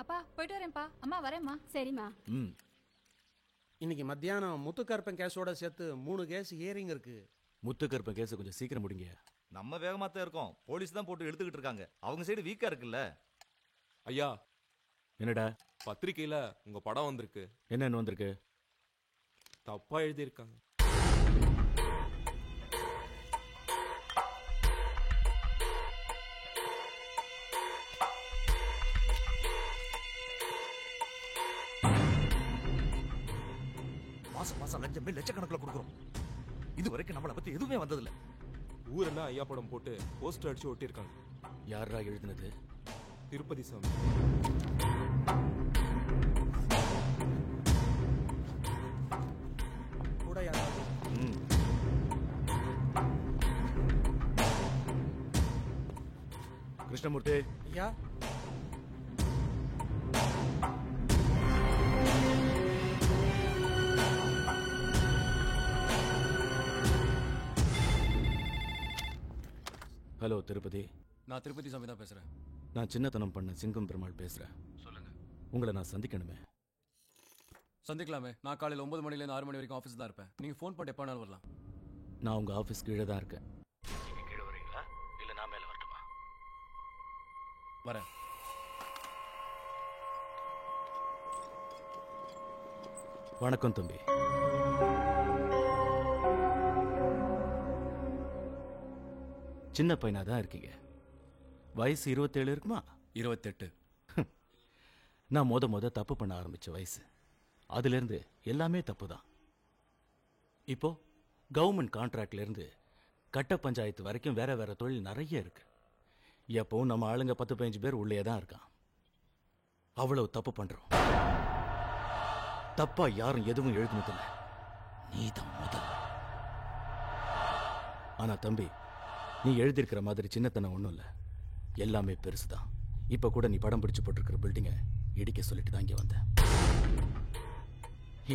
அப்பா போயிட்டு வரேன்ப்பா. அம்மா வரேம்மா. சரிம்மா. இன்னைக்கு மத்தியானம் முத்துக்கருப்பன் கேஸோட சேர்த்து 3 கேஸ் ஹியரிங் இருக்கு. முத்துக்கருப்பன் கேஸை கொஞ்சம் சீக்கிரம் முடிங்க. நம்ம வேகமா தான் இருக்கோம். போலீஸ் தான் போட்டு எடுத்துக்கிட்டு இருக்காங்க. அவங்க சைடு வீக்கா இருக்குல்ல. ஐயா, என்னடா பத்திரிக்கையில உங்க படம் வந்திருக்கு. என்னன்னு வந்திருக்கு? தப்பா எழுதியிருக்காங்க. மாசம் மாசம் லஞ்சமே லட்சக்கணக்கில் கொடுக்குறோம். இது வரைக்கும் நம்மளை பத்தி எதுவுமே வந்ததில்ல. ஊரெல்லாம் ஐயா படம் போட்டு போஸ்டர் அடிச்சு ஒட்டியிருக்காங்க. யாரா எழுதுனது? திருப்பதி சாமி. கூட யாராவது கிருஷ்ணமூர்த்தி, ஐயா ஹலோ திருப்பதி. நான் திருப்பதி சாமி தான் பேசுறேன். நான் சின்னத்தனம் பண்ண சிங்கம் பெருமாள் பேசுறேன். சொல்லுங்க. உங்களை நான் சந்திக்கணுமே. சந்திக்கலாமே. நான் காலையில் 9 மணிலேருந்து 6 மணி வரைக்கும் ஆஃபீஸ் தான் இருப்பேன். நீங்க ஃபோன் பண்ணி எப்போ வேணாலும் வரலாம். நான் உங்க ஆஃபீஸ் கீழே தான் இருக்கேன். நீங்க கீழே வரீங்களா இல்லை நான் மேலே வரட்டுமா? வரேன். வணக்கம் தம்பி. சின்ன பையனா தான் இருக்கீங்க. வயசு 27 இருக்குமா? 28. நான் முத தப்பு பண்ண ஆரம்பிச்ச வயசு. அதிலிருந்து எல்லாமே தப்பு தான். இப்போ கவர்மெண்ட் கான்ட்ராக்ட்ல இருந்து கட்ட பஞ்சாயத்து வரைக்கும் வேற வேற தொழில் நிறைய இருக்கு. எப்பவும் நம்ம ஆளுங்க 10-15 பேர் உள்ளே தான் இருக்கான். அவ்வளவு தப்பு பண்றோம். தப்பா யாரும் எதுவும் எழுதுனதில்லை. நீதான் முதல். ஆனா தம்பி, நீ எழுதியிருக்கிற மாதிரி சின்னத்தனம் ஒன்றும் இல்லை. எல்லாமே பெருசுதான். இப்ப கூட நீ படம் பிடிச்சு போட்டிருக்கிற பில்டிங்க இடிக்க சொல்லிட்டு தான் இங்கே வந்தேன்.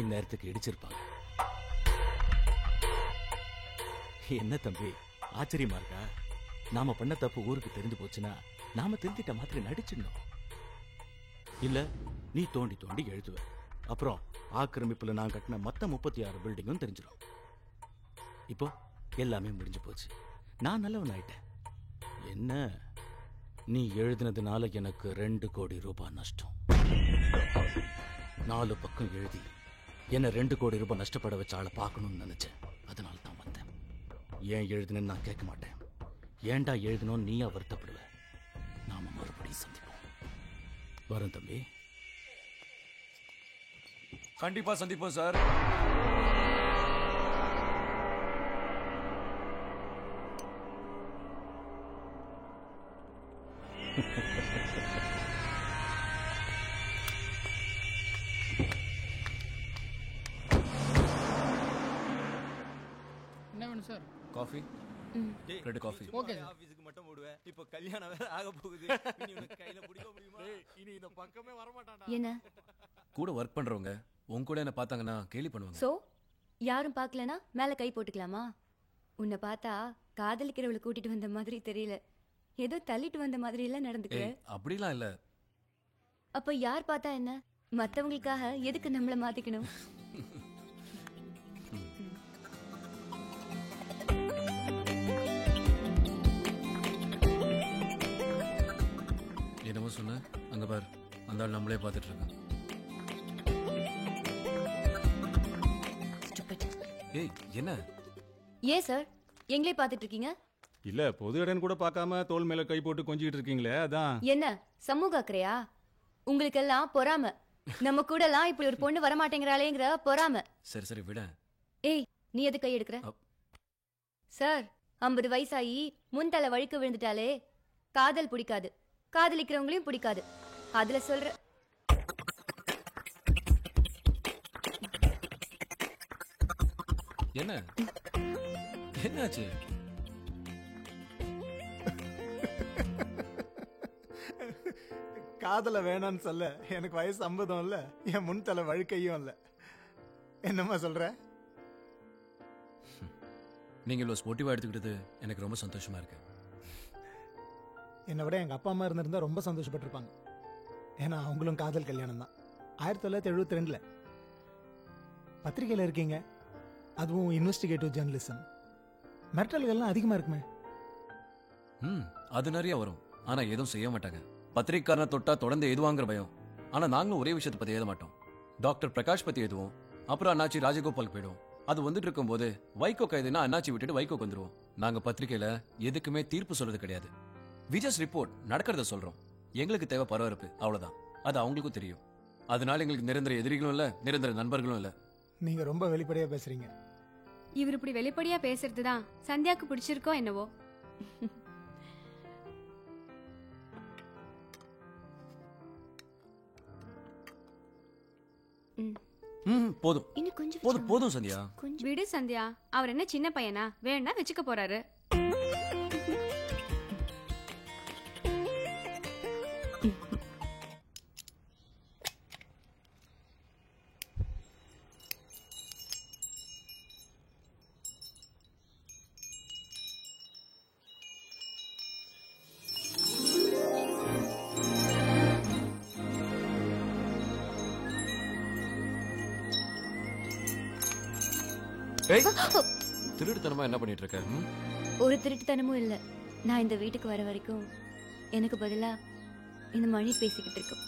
இந்நேரத்துக்கு இடிச்சிருப்பாங்க. என்ன தம்பி ஆச்சரியமா இருக்கா? நாம பண்ண தப்பு ஊருக்கு தெரிஞ்சு போச்சுன்னா நாம திருந்திட்ட மாதிரி நடிச்சிடணும். இல்ல நீ தோண்டி தோண்டி எழுதுவ. அப்புறம் ஆக்கிரமிப்புல நான் கட்டின மொத்த 36 பில்டிங்கும் தெரிஞ்சிடும். இப்போ எல்லாமே முடிஞ்சு போச்சு. நான் நல்லவன் ஆயிட்டேன். என்ன நீ எழுதினதுனால எனக்கு 2 கோடி ரூபாய் நஷ்டம். 4 பக்கம் எழுதி என்ன 2 கோடி ரூபாய் நஷ்டப்பட வச்ச ஆளை பார்க்கணும்னு நினைச்சேன். அதனால தான் வந்தேன். ஏன் எழுதினேன்னு நான் கேட்க மாட்டேன். ஏன்டா எழுதினோன்னு நீயா வருத்தப்படுவ. நாம மறுபடியும் சந்திப்போம். வரேன் தம்பி. கண்டிப்பா சந்திப்போம் சார். என்ன வேணும் சார்? காஃபி. 2 காஃபி. ஓகே. ஆபீஸ்க்கு மட்டும் ஓடுவேன். இப்போ கல்யாணம் வேற ஆக போகுது. இனி உனக்கு கையில பிடிக்க முடியுமா? இனி இந்த பக்கமே வர மாட்டான்டா. என்ன? கூட ஒர்க் பண்றவங்க உன் கூட என்ன பார்த்தாங்கன்னா கேலி பண்ணுவாங்க. சோ யாரும் பார்க்கலனா மேல கை போட்டுக்கலாமா? உன்னை பார்த்தா காதலிக்கிறவளை கூட்டிட்டு வந்த மாதிரி தெரியல. ஏதோ தள்ளிட்டு வந்த மாதிரி எல்லாம் நடந்துக்கிற. அப்படிலாம் இல்ல. அப்ப யார் பார்த்தா என்ன? மத்தவங்களுக்காக எதுக்கு நம்மள மாத்திக்கணும்? என்னமோ சொன்ன? அங்க பாரு, அந்த ஆள் நம்மளே பார்த்துட்டு இருக்கான். ஏய் என்ன? ஏன் சார் எங்களே பார்த்துட்டு இருக்கீங்க? இல்ல பொது இடம் கூட பார்க்காம தோல் மேல கை போட்டு கொஞ்சிட்டு இருக்கீங்களே, அதான். என்ன சமூக அக்கறையா? உங்களுக்கெல்லாம் பொறாம. நம்ம கூட எல்லாம் இப்படி ஒரு பொண்ணு வரமாட்டேங்கிறாளேங்கிற பொறாம. சரி சரி விட. ஏய் நீ எது கை எடுக்கிற? சார் 50 வயசாகி முன்தலை வழுக்க விழுந்துட்டாலே காதல் பிடிக்காது, காதலிக்கிறவங்களையும் பிடிக்காது. அதுல சொல்ற. என்ன என்னாச்சு? காதல வேணான்னு சொல்ல எனக்கு வயசு 50 இல்ல, என் முன் தலை வழுக்கையும் இல்ல. என்னம்மா சொல்ற? நீங்க இவ்வளவு ஸ்போர்ட்டிவா எடுத்துக்கிட்டது எனக்கு ரொம்ப சந்தோஷமா இருக்கு. என்னை விட எங்க அப்பா அம்மா இருந்திருந்தா ரொம்ப சந்தோஷப்பட்டிருப்பாங்க. ஏன்னா அவங்களும் காதல் கல்யாணம் தான். 1972. பத்திரிகையில் இருக்கீங்க, அதுவும் இன்வெஸ்டிகேட்டிவ் ஜேர்னலிசம். மிரட்டல்கள்லாம் அதிகமாக இருக்குமே. அது நிறைய வரும், ஆனா எதுவும் செய்ய மாட்டாங்க. பத்திரிக்காரனை தொட்டா தொடர்ந்து எதுவாங்கிற பயம். ஆனா நாங்களும் ஒரே விஷயத்தை பத்தி எழுத மாட்டோம். டாக்டர் பிரகாஷ் பத்தி எதுவும், அப்புறம் அண்ணாச்சி ராஜகோபால் போயிடுவோம். அது வந்துட்டு இருக்கும்போது வைகோ கைதுனா அண்ணாச்சி விட்டுட்டு வைகோக்கு வந்துருவோம். நாங்க பத்திரிகையில எதுக்குமே தீர்ப்பு சொல்றது கிடையாது. வி ஜஸ்ட் ரிப்போர்ட், நடக்கிறத சொல்றோம். எங்களுக்கு தேவை பரபரப்பு, அவ்வளவுதான். அது அவங்களுக்கும் தெரியும். அதனால எங்களுக்கு நிரந்தர எதிரிகளும் இல்ல, நிரந்தர நண்பர்களும் இல்ல. நீங்க ரொம்ப வெளிப்படையா பேசுறீங்க. இவர் இப்படி வெளிப்படையா பேசுறது தான் சந்தியாக்கு பிடிச்சிருக்கோ என்னவோ. போதும் இன்னும் கொஞ்சம் போதும் போதும் சந்தியா. விடு சந்தியா, அவர் என்ன சின்ன பையனா? வேணா வச்சுக்க போறாரு. திருட்டுத்தனமா என்ன பண்ணிட்டு இருக்க? ஒரு திருட்டுத்தனமும் இல்ல. நான் இந்த வீட்டுக்கு வர வரைக்கும் எனக்கு பதிலா இந்த மணி பேசிக்கிட்டு இருக்கும்.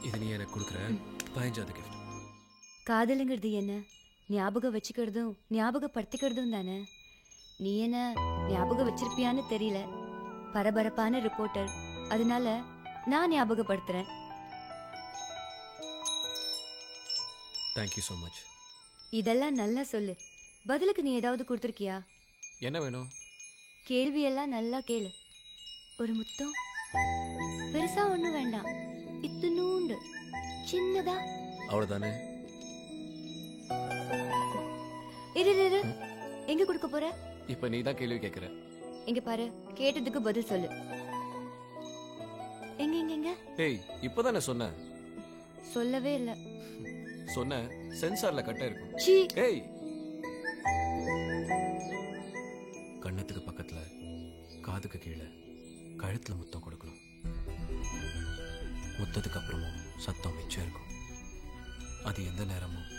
இது நீ எனக்கு கொடுக்குற 15வது gift. காதலுங்கிறது என்ன? ஞாபகம் வச்சுக்கிறதும் ஞாபகப்படுத்திக்கிறதும் தானே. நீ என்ன ஞாபகம் வச்சிருப்பியான்னு தெரியல. பரபரப்பான ரிப்போர்ட்டர், அதனால நான் ஞாபகப்படுத்துறேன். Thank you so much. இதெல்லாம் நல்லா சொல்லு. பதிலுக்கு நீ ஏதாவது கொடுத்துருக்கியா? என்ன வேணும்? கேள்வியெல்லாம் நல்லா கேளு. ஒரு முத்தம்? பெருசா ஒண்ணும் வேண்டாம், இத்துணூண்டு சின்னதா. அவ்வளவுதானே? இரு, எங்க கொடுக்க போற? இப்ப நீ தான் கேள்வி கேக்குற. இங்க பாரு, கேட்டதுக்கு பதில் சொல்லு. எங்க எங்க எங்க? ஏய், இப்பதானே சொன்னேன். சொல்லவே இல்ல. சொன்ன சென்சார்ல கட்ட இருக்கும். சீ. ஏய், கண்ணத்துக்கு பக்கத்துல, காதுக்கு கீழே, கழுத்துல முத்தம் கொடுக்கணும். முத்தத்துக்கு அப்புறமும் சத்தம் மிச்சம் இருக்கும். அது எந்த நேரமும்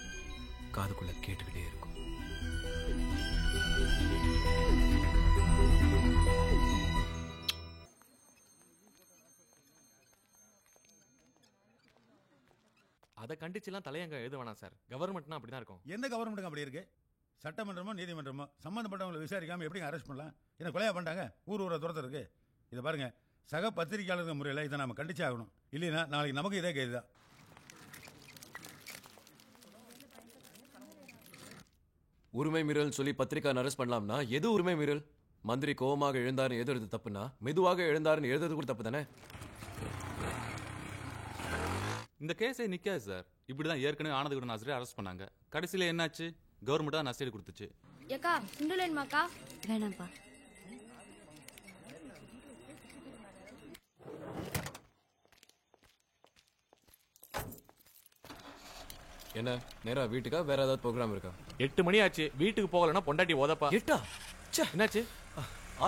காதுக்குள்ள கேட்டுக்கிட்டே இருக்கும். அதை கண்டிச்சுலாம் தலையங்க எழுத வேணாம் சார். கவர்மெண்ட்னா அப்படிதான் இருக்கும். எந்த கவர்மெண்ட்டுக்கு அப்படி இருக்கு? சட்டமன்றமோ நீதிமன்றமோ சம்மந்தப்பட்டவங்களை விசாரிக்காம எப்படி அரெஸ்ட் பண்ணலாம்? என்ன கொலையா பண்ணிட்டாங்க? ஊரை துரத்து இருக்கு. இதை பாருங்க, சக பத்திரிகையாளர்கள் முறையில் இதை நம்ம கண்டிச்சே ஆகணும். இல்லைன்னா நாளைக்கு நமக்கு இதே கைது தான். உரிமை மீறல் சொல்லி பத்திரிக்கை அரெஸ்ட் பண்ணலாம்னா எது உரிமை மீறல்? மந்திரி கோபமாக எழுந்தாருன்னு எழுதுறது தப்புனா மெதுவாக எழுந்தாருன்னு எழுதுறது கூட தப்பு தானே? இந்த கேஸே நிக்காது சார். இப்படிதான் ஏற்கனவே ஆனந்தகுடன் ஆசிரியர் அரெஸ்ட் பண்ணாங்க. கடைசியில என்னாச்சு? கவர்மெண்ட் தான் நஷ்டீடு கொடுத்துச்சு. ஏக்கா சுண்டலன்மாக்கா? வேணாம்ப்பா. என்ன நேரா வீட்டுக்கா வேற ஏதாவது ப்ரோக்ராம் இருக்கா? 8 மணி ஆச்சு, வீட்டுக்கு போகலன்னா பொண்டாட்டி ஓதப்பா. 8? என்னாச்சு?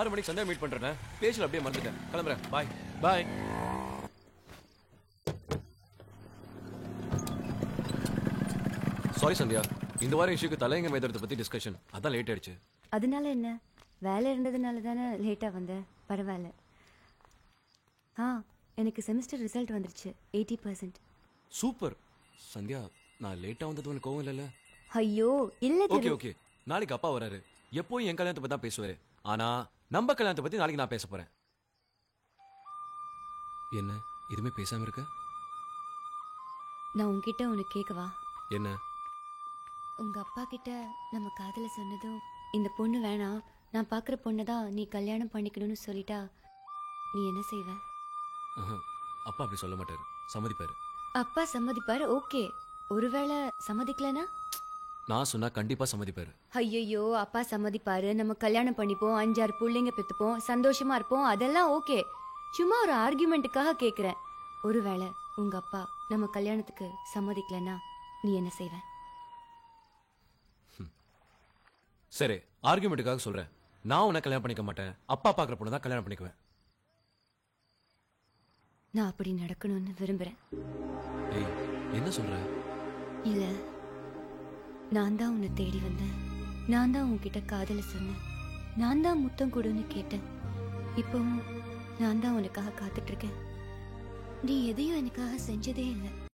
6 மணிக்கு சந்தியா மீட் பண்றேன். பேஜ்ல அப்படியே மறந்துட்டேன். கிளம்புறேன். பாய் பாய். சாரி சந்தியா, இந்த வாரம் இஷ்யூக்கு தலையங்க மேதறத பத்தி டிஸ்கஷன், அதான் லேட் ஆயிடுச்சு. அதனால என்ன? வேலை இருந்ததுனால தானே லேட்டா வந்தேன். பரவாயில்ல. எனக்கு செமஸ்டர் ரிசல்ட் வந்துருச்சு. 80%. சூப்பர். சந்தியா, நான் லேட்டா வந்தது உனக்கு கோவம் இல்லைல்ல? ஐயோ இல்ல. ஓகே, நாளைக்கு அப்பா வராரு. எப்போயும் என் கல்யாணத்தை பத்தி தான் பேசுவாரு. ஆனா நம்ம கல்யாணத்தை பத்தி நாளைக்கு நான் பேச போறேன். என்ன எதுவுமே பேசாம இருக்க? நான் உன்கிட்ட ஒன்று கேட்கவா? என்ன? உங்க அப்பா கிட்ட நம்ம காதல சொன்னதும், இந்த பொண்ணு வேணாம், நான் பார்க்குற பொண்ணை தான் நீ கல்யாணம் பண்ணிக்கணும்னு சொல்லிட்டா நீ என்ன செய்வ? அப்பா அப்படி சொல்ல மாட்டாரு, சம்மதிப்பாரு. அப்பா சம்மதிப்பாரு, ஓகே. ஒருவேளை சம்மதிக்கலனா? நான் சொன்னா கண்டிப்பா சம்மதிப்பாரு. ஐயோ, அப்பா சம்மதிப்பாரு, நம்ம கல்யாணம் பண்ணிப்போம், 5-6 பிள்ளைங்க பெற்றுப்போம், சந்தோஷமா இருப்போம், அதெல்லாம் ஓகே. சும்மா ஒரு ஆர்கியூமெண்ட்டுக்காக கேட்குறேன். ஒருவேளை உங்க அப்பா நம்ம கல்யாணத்துக்கு சம்மதிக்கலனா நீ என்ன செய்வ? சரி, ஆர்கியூமெண்ட்டுக்காக சொல்றேன். நான் உன்னை கல்யாணம் பண்ணிக்க மாட்டேன். அப்பா பார்க்குற பொண்ணு தான் கல்யாணம் பண்ணிக்குவேன். நான் அப்படி நடக்கணும்னு விரும்புறேன். ஏய் என்ன சொல்ற? இல்ல, நான் தான் உன்னை தேடி வந்தேன். நான் தான் உன்கிட்ட காதல சொன்னேன். நான் தான் முத்தம் கொடுன்னு கேட்டேன். இப்பவும் நான் தான் உனக்காக காத்துட்டு இருக்கேன். நீ எதையும் எனக்காக செஞ்சதே இல்லை.